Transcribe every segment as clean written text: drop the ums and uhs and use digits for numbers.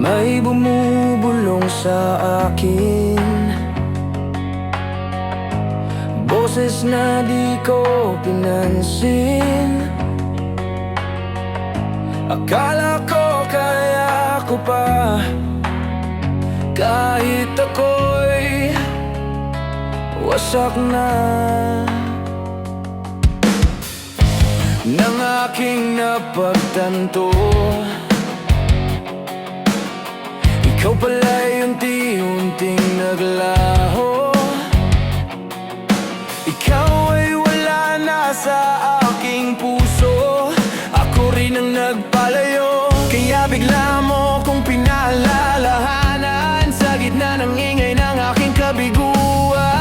May bumubulong sa akin, boses na di ko pinansin. Akala ko kaya ko pa, kahit ako'y wasak na. Nang aking napagtanto, ikaw pala'y unti-unting naglaho. Ikaw ay wala na sa aking puso, ako rin ang nagpalayo. Kaya bigla mo kong pinalalahanan sa gitna ng ingay ng aking kabiguan.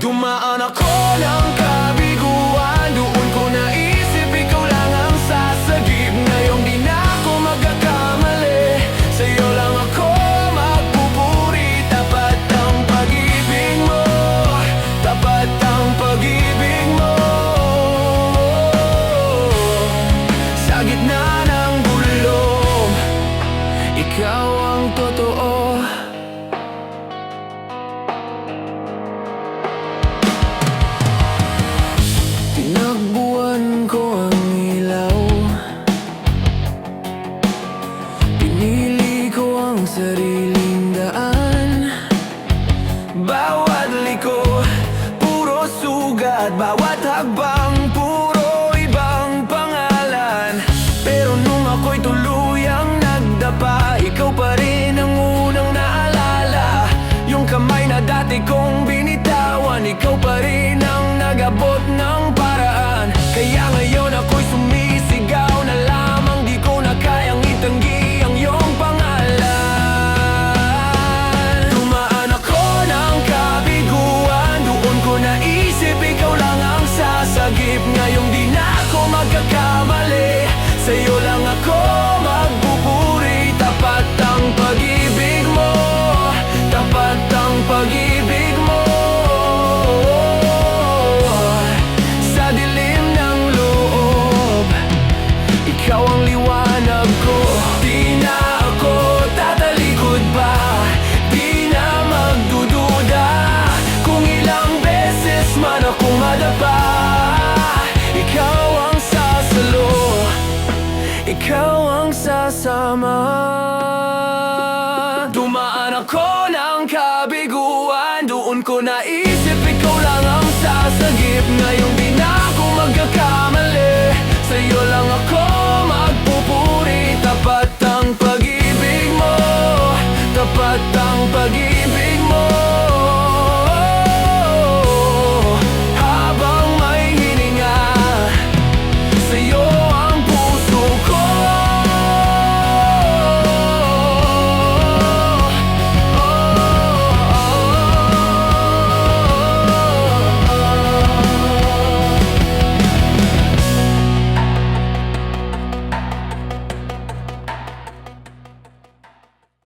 Dumaan ako ng kabiguan, doon ko naisip ikaw lang ang sasagip. Ngayong di na ako magkakamali, sa'yo lang ako magpupuri. Tapat ang pag-ibig mo, tapat ang pag-ibig mo. Sa gitna ng bulong, ikaw ang totoo. Tinagbuan ko ang ilaw, pinili ko ang sariling daan. Bawat liko, puro sugat, bawat hakbang, puro ibang pangalan. Pero nung ako'y tuluyang nagdapa, ikaw pa rin ang unang naalala. Yung kamay na dati kong binitawan, ikaw pa rin ang nag-abot ng paraan. Kaya ngayon ako'y sumisigaw na lamang, di ko na kayang itanggi ang iyong pangalan. Dumaan ako ng kabiguan, doon ko naisip ikaw lang ang sasagip. Ngayong di na ako magkakamali, sa'yo lang ako magpupuri. Tapat ang pag-ibig mo, tapat ang pag-ibig mo. Sa dilim ng loob, ikaw ang liwanag ko. Di na ako tatalikod pa, di na magdududa. Kung ilang beses man akong madapa, ikaw ang sasalo, ikaw ang sasama. Dumaan ako ng kabiguan, doon ko na